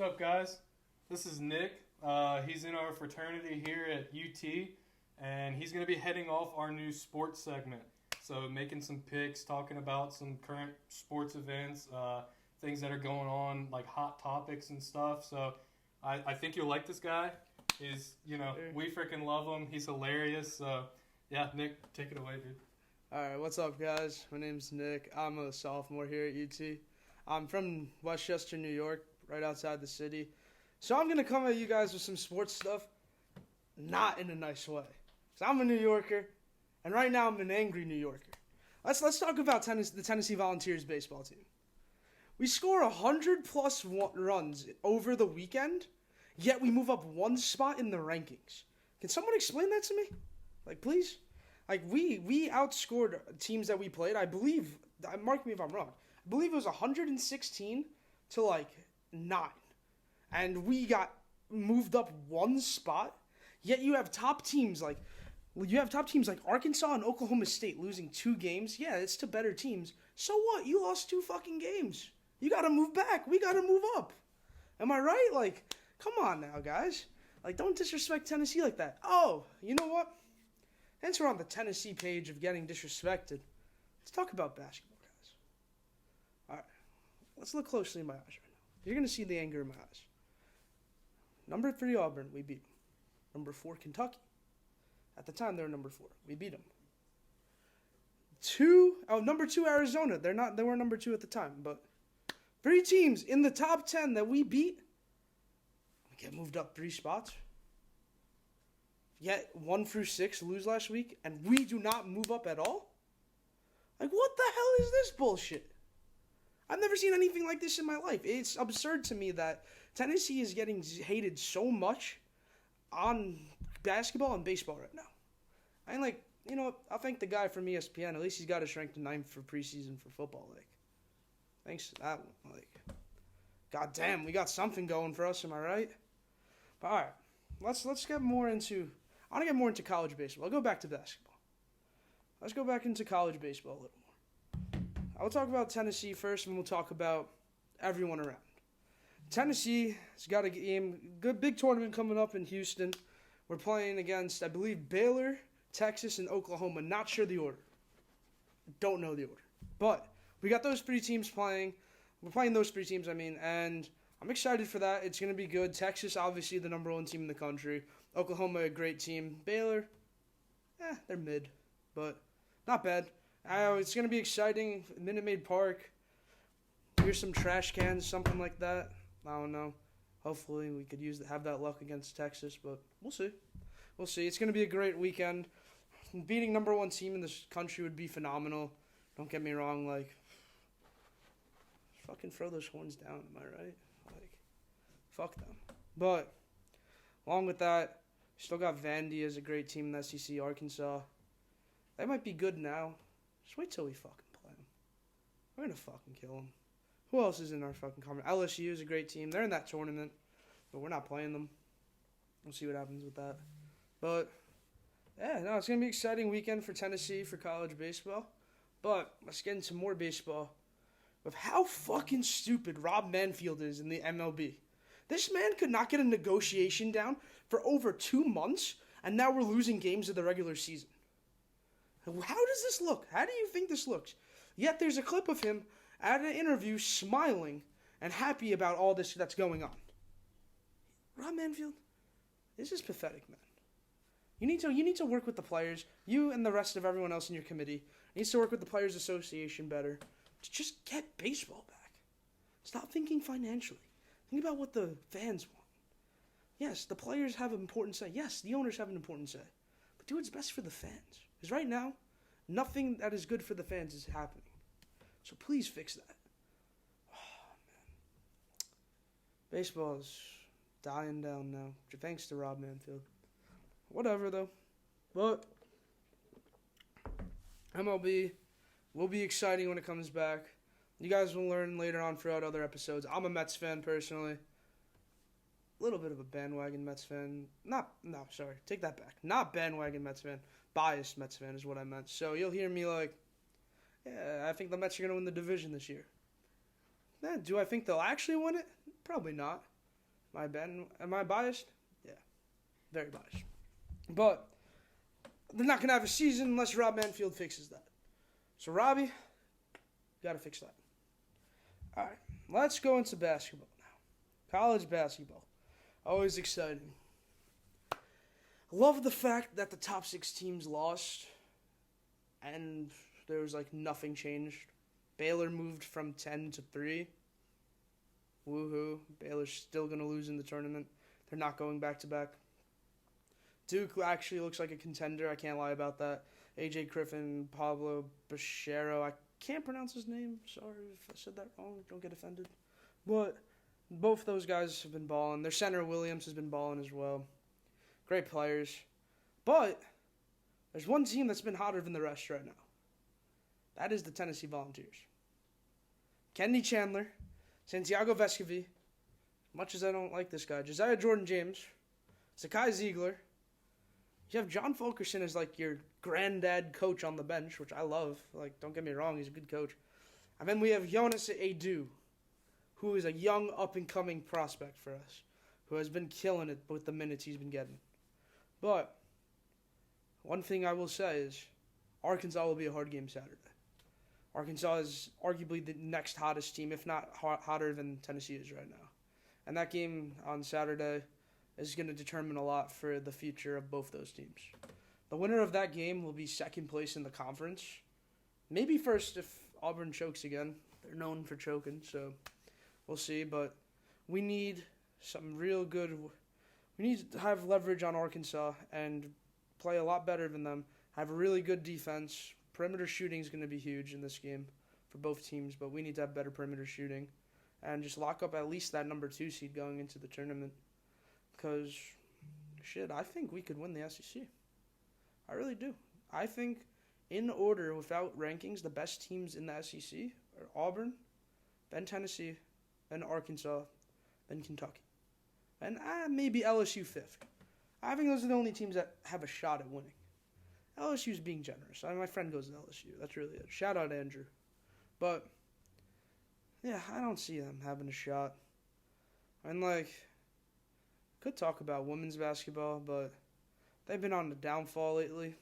What's up, guys? This is Nick. He's in our fraternity here at UT, and he's going to be heading off our new sports segment. So, making some picks, talking about some current sports events, things that are going on, like hot topics and stuff. So, I think you'll like this guy. We freaking love him. He's hilarious. So, yeah, Nick, take it away, dude. All right, what's up, guys? My name's Nick. I'm a sophomore here at UT. I'm from Westchester, New York, right outside the city. So I'm going to come at you guys with some sports stuff, not in a nice way. So I'm a New Yorker, and right now I'm an angry New Yorker. Let's talk about the Tennessee Volunteers baseball team. We score 100-plus runs over the weekend, yet we move up one spot in the rankings. Can someone explain that to me? Please? We outscored teams that we played. I believe, mark me if I'm wrong, I believe it was 116 to 9. And we got moved up one spot. Yet you have top teams like Arkansas and Oklahoma State losing 2 games. Yeah, it's to better teams. So what? You lost 2 fucking games. You got to move back. We got to move up. Am I right? Come on now, guys. Don't disrespect Tennessee like that. Oh, you know what? Since we're on the Tennessee page of getting disrespected, let's talk about basketball, guys. All right. Let's look closely in my eyes right now. You're going to see the anger in my eyes. Number 3, Auburn, we beat them. Number 4, Kentucky. At the time, they were number 4. We beat them. Number 2, Arizona. They weren't number 2 at the time, but 3 teams in the top 10 that we beat. We get moved up 3 spots. Yet 1 through 6 lose last week, and we do not move up at all? What the hell is this bullshit? I've never seen anything like this in my life. It's absurd to me that Tennessee is getting hated so much on basketball and baseball right now. I'll thank the guy from ESPN. At least he's got us ranked 9th for preseason for football. Thanks to that one. God damn, we got something going for us, am I right? But all right, let's get more into... I want to get more into college baseball. I'll go back to basketball. Let's go back into college baseball a little more. I will talk about Tennessee first, and we'll talk about everyone around. Tennessee has got a good big tournament coming up in Houston. We're playing against, I believe, Baylor, Texas, and Oklahoma. Not sure the order. Don't know the order. But we got those 3 teams playing. We're playing those 3 teams, and I'm excited for that. It's going to be good. Texas, obviously, the number 1 team in the country. Oklahoma, a great team. Baylor, they're mid, but not bad. It's going to be exciting. Minute Maid Park. Here's some trash cans, something like that. I don't know. Hopefully we could have that luck against Texas, but we'll see. We'll see. It's going to be a great weekend. Beating number 1 team in this country would be phenomenal. Don't get me wrong. Fucking throw those horns down. Am I right? Fuck them. But along with that, still got Vandy as a great team in the SEC. Arkansas. They might be good now. Just wait till we fucking play them. We're going to fucking kill them. Who else is in our fucking conference? LSU is a great team. They're in that tournament, but we're not playing them. We'll see what happens with that. But, it's going to be an exciting weekend for Tennessee for college baseball. But let's get into more baseball of how fucking stupid Rob Manfred is in the MLB. This man could not get a negotiation down for over 2 months, and now we're losing games of the regular season. How does this look? How do you think this looks? Yet there's a clip of him at an interview smiling and happy about all this that's going on. Rob Manfred, this is pathetic, man. You need to work with the players. You and the rest of everyone else in your committee needs to work with the Players Association better to just get baseball back. Stop thinking financially. Think about what the fans want. Yes, the players have an important say. Yes, the owners have an important say. But do what's best for the fans. Because right now, nothing that is good for the fans is happening. So please fix that. Oh, man. Baseball is dying down now. Thanks to Rob Manfred. Whatever, though. But MLB will be exciting when it comes back. You guys will learn later on throughout other episodes. I'm a Mets fan, personally. A little bit of a bandwagon Mets fan. Take that back. Not bandwagon Mets fan. Biased Mets fan is what I meant. So you'll hear me I think the Mets are going to win the division this year. Do I think they'll actually win it? Probably not. Am I biased? Yeah, very biased. But they're not going to have a season unless Rob Manfred fixes that. So, Robbie, got to fix that. All right, let's go into basketball now. College basketball. Always exciting. I love the fact that the top 6 teams lost and there was nothing changed. Baylor moved from 10 to 3. Woohoo. Baylor's still going to lose in the tournament. They're not going back-to-back. Duke actually looks like a contender. I can't lie about that. A.J. Griffin, Pablo Bachero. I can't pronounce his name. Sorry if I said that wrong. Don't get offended. But both those guys have been balling. Their center, Williams, has been balling as well. Great players. But there's one team that's been hotter than the rest right now. That is the Tennessee Volunteers. Kennedy Chandler, Santiago Vescovi, much as I don't like this guy, Josiah Jordan-James, Zakai Ziegler. You have John Fulkerson as your granddad coach on the bench, which I love. Don't get me wrong, he's a good coach. And then we have Jonas Adu, who is a young up-and-coming prospect for us, who has been killing it with the minutes he's been getting. But one thing I will say is Arkansas will be a hard game Saturday. Arkansas is arguably the next hottest team, if not hotter than Tennessee is right now. And that game on Saturday is going to determine a lot for the future of both those teams. The winner of that game will be second place in the conference. Maybe first if Auburn chokes again. They're known for choking, so we'll see. But we need some real good... We need to have leverage on Arkansas and play a lot better than them. Have a really good defense. Perimeter shooting is going to be huge in this game for both teams, but we need to have better perimeter shooting and just lock up at least that number 2 seed going into the tournament. Because, I think we could win the SEC. I really do. I think, in order, without rankings, the best teams in the SEC are Auburn, then Tennessee, then Arkansas, then Kentucky. And maybe LSU 5th. I think those are the only teams that have a shot at winning. LSU's being generous. My friend goes to LSU. That's really it. Shout out Andrew. But, yeah, I don't see them having a shot. And, could talk about women's basketball, but they've been on the downfall lately.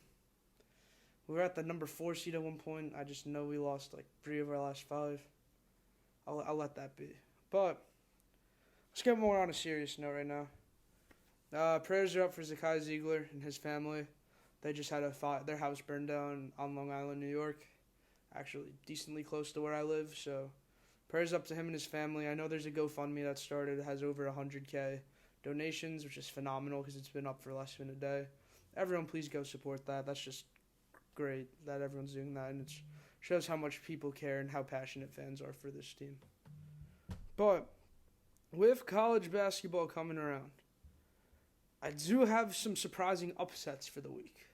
We were at the number 4 seed at one point. I just know we lost 3 of our last 5. I'll let that be. But let's get more on a serious note right now. Prayers are up for Zakai Ziegler and his family. They just had their house burned down on Long Island, New York. Actually, decently close to where I live, so prayers up to him and his family. I know there's a GoFundMe that started. It has over 100K donations, which is phenomenal because it's been up for less than a day. Everyone, please go support that. That's just great that everyone's doing that, and it shows how much people care and how passionate fans are for this team. But with college basketball coming around, I do have some surprising upsets for the week.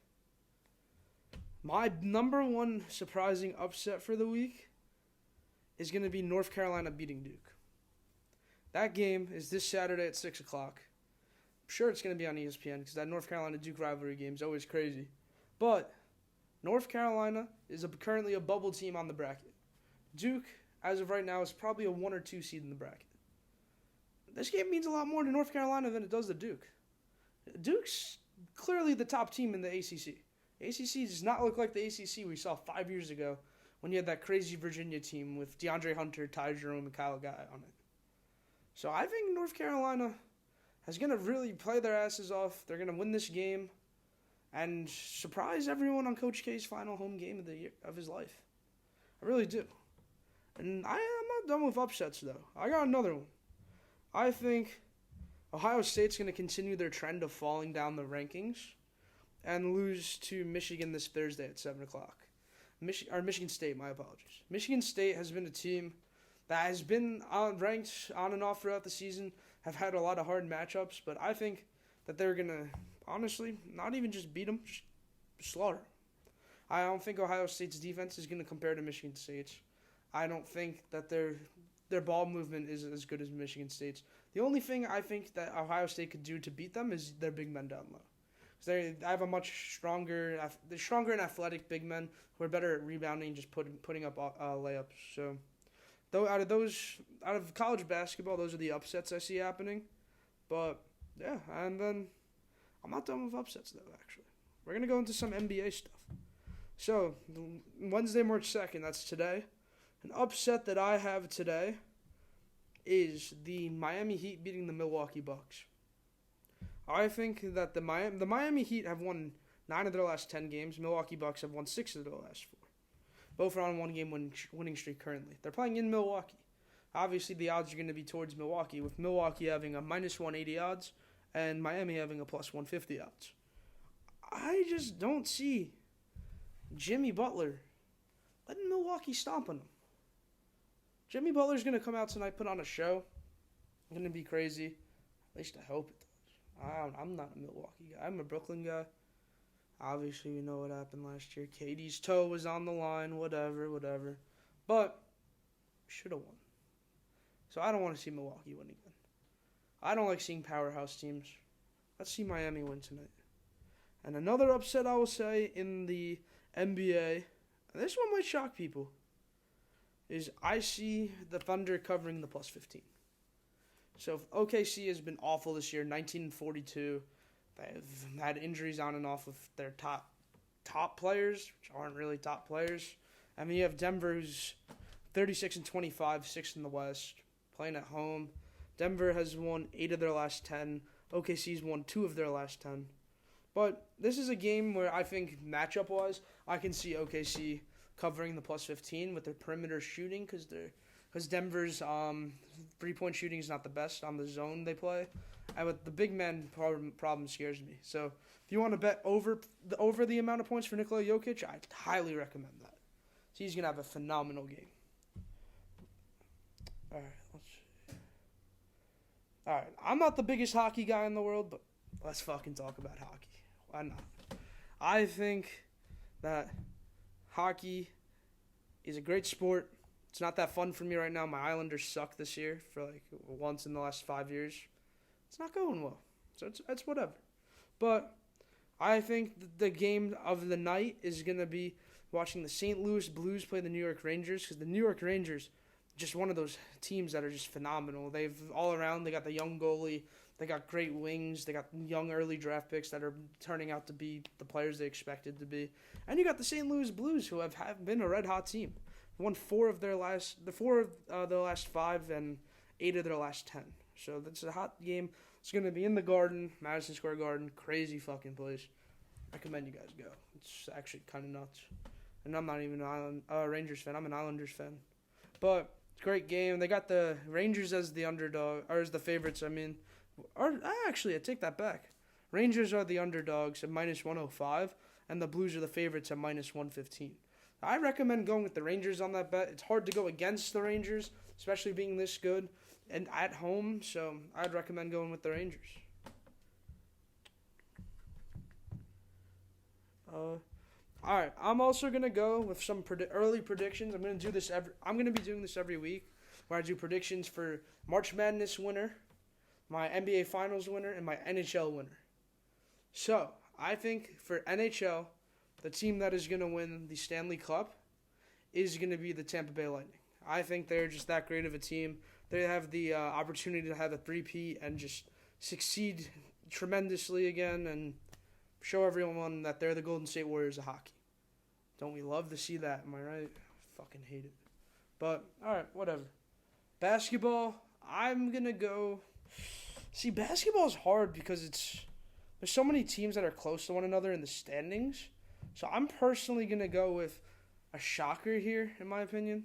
My number 1 surprising upset for the week is going to be North Carolina beating Duke. That game is this Saturday at 6 o'clock. I'm sure it's going to be on ESPN because that North Carolina-Duke rivalry game is always crazy. But North Carolina is currently a bubble team on the bracket. Duke, as of right now, is probably a 1 or 2 seed in the bracket. This game means a lot more to North Carolina than it does to Duke. Duke's clearly the top team in the ACC. The ACC does not look like the ACC we saw 5 years ago when you had that crazy Virginia team with DeAndre Hunter, Ty Jerome, and Kyle Guy on it. So I think North Carolina is going to really play their asses off. They're going to win this game and surprise everyone on Coach K's final home game of his life. I really do. And I'm not done with upsets, though. I got another one. I think Ohio State's going to continue their trend of falling down the rankings and lose to Michigan this Thursday at 7 o'clock. Michigan State, my apologies. Michigan State has been a team that has been ranked on and off throughout the season, have had a lot of hard matchups, but I think that they're going to, honestly, not even just beat them, just slaughter. I don't think Ohio State's defense is going to compare to Michigan State's. I don't think that their ball movement is as good as Michigan State's. The only thing I think that Ohio State could do to beat them is their big men down low. They have a much stronger and athletic big men who are better at rebounding and just putting up layups. So, though out of college basketball, those are the upsets I see happening. But, yeah, and then I'm not done with upsets, though, actually. We're going to go into some NBA stuff. So, Wednesday, March 2nd, that's today. An upset that I have today is the Miami Heat beating the Milwaukee Bucks. I think that the Miami Heat have won 9 of their last 10 games. Milwaukee Bucks have won 6 of their last 4. Both are on a one-game winning streak currently. They're playing in Milwaukee. Obviously, the odds are going to be towards Milwaukee, with Milwaukee having a minus 180 odds and Miami having a plus 150 odds. I just don't see Jimmy Butler letting Milwaukee stomp on them. Jimmy Butler's going to come out tonight, put on a show. It's going to be crazy. At least I hope it does. I'm not a Milwaukee guy. I'm a Brooklyn guy. Obviously, we know what happened last year. KD's toe was on the line, whatever. But, should have won. So I don't want to see Milwaukee win again. I don't like seeing powerhouse teams. Let's see Miami win tonight. And another upset I will say in the NBA, and this one might shock people, is I see the Thunder covering the plus 15. So OKC has been awful this year, 19-42. They've had injuries on and off of their top players, which aren't really top players. I mean, you have Denver, who's 36-25, 6th in the West, playing at home. Denver has won 8 of their last 10. OKC's won 2 of their last 10. But this is a game where I think matchup-wise, I can see OKC covering the plus 15 with their perimeter shooting because Denver's three-point shooting is not the best on the zone they play. And with the big man problem scares me. So if you want to bet over the amount of points for Nikola Jokic, I highly recommend that. So he's going to have a phenomenal game. All right, let's see. All right, I'm not the biggest hockey guy in the world, but let's fucking talk about hockey. Why not? I think that hockey is a great sport. It's not that fun for me right now. My Islanders suck this year for like once in the last 5 years. It's not going well. So it's whatever. But I think the game of the night is going to be watching the St. Louis Blues play the New York Rangers, because the New York Rangers just one of those teams that are just phenomenal. They've all around, they got the young goalie, they got great wings, they got young early draft picks that are turning out to be the players they expected to be. And you got the St. Louis Blues, who have been a red hot team. Won 4 of their last 5 and 8 of their last 10. So that's a hot game. It's going to be in the Garden, Madison Square Garden. Crazy fucking place. Recommend you guys go. It's actually kind of nuts. And I'm not even an Rangers fan. I'm an Islanders fan. But it's a great game. They got the Rangers as the underdog, or as the favorites, I mean. Or actually, I take that back. Rangers are the underdogs at minus 105, and the Blues are the favorites at minus 115. I recommend going with the Rangers on that bet. It's hard to go against the Rangers, especially being this good and at home, so I'd recommend going with the Rangers. All right, I'm also gonna go with some early predictions. I'm gonna be doing this every week, where I do predictions for March Madness winner, my NBA Finals winner, and my NHL winner. So I think for NHL, the team that is gonna win the Stanley Cup is gonna be the Tampa Bay Lightning. I think they're just that great of a team. They have the opportunity to have a three-peat and just succeed tremendously again and show everyone that they're the Golden State Warriors of hockey. Don't we love to see that? Am I right? Fucking hate it. But, alright, whatever. Basketball, I'm going to go... See, basketball is hard because there's so many teams that are close to one another in the standings. So I'm personally going to go with a shocker here, in my opinion.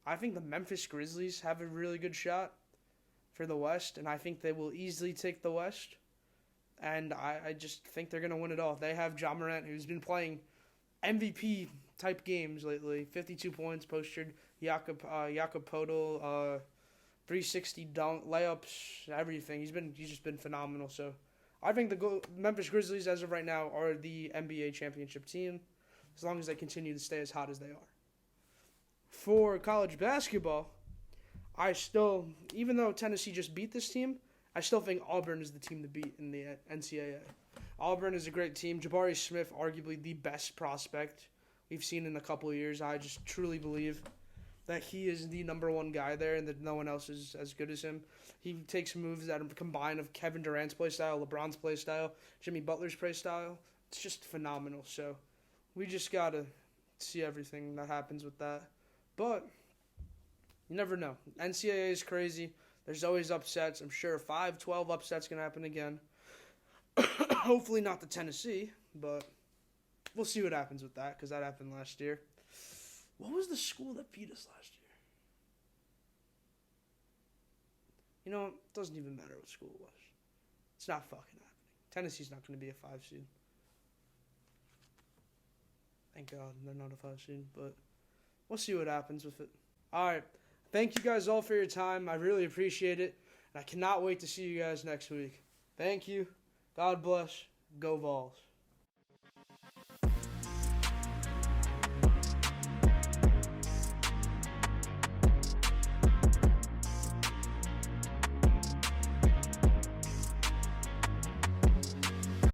I think the Memphis Grizzlies have a really good shot for the West, and I think they will easily take the West. And I just think they're going to win it all. They have Ja Morant, who's been playing MVP-type games lately. 52 points, posted Jakob Podol, 360 dunk, layups, everything. He's just been phenomenal. So I think the Memphis Grizzlies, as of right now, are the NBA championship team, as long as they continue to stay as hot as they are. For college basketball, even though Tennessee just beat this team, I still think Auburn is the team to beat in the NCAA. Auburn is a great team. Jabari Smith, arguably the best prospect we've seen in a couple of years. I just truly believe. that he is the number one guy there and that no one else is as good as him. He takes moves that are combined of Kevin Durant's play style, LeBron's play style, Jimmy Butler's play style. It's just phenomenal. So we just got to see everything that happens with that. But you never know. NCAA is crazy. There's always upsets. I'm sure 5-12 upsets can happen again. Hopefully not the Tennessee, but we'll see what happens with that because that happened last year. What was the school that beat us last year? You know, it doesn't even matter what school it was. It's not fucking happening. Tennessee's not going to be a 5 seed. Thank God they're not a 5 seed, but we'll see what happens with it. All right. Thank you guys all for your time. I really appreciate it, and I cannot wait to see you guys next week. Thank you. God bless. Go Vols.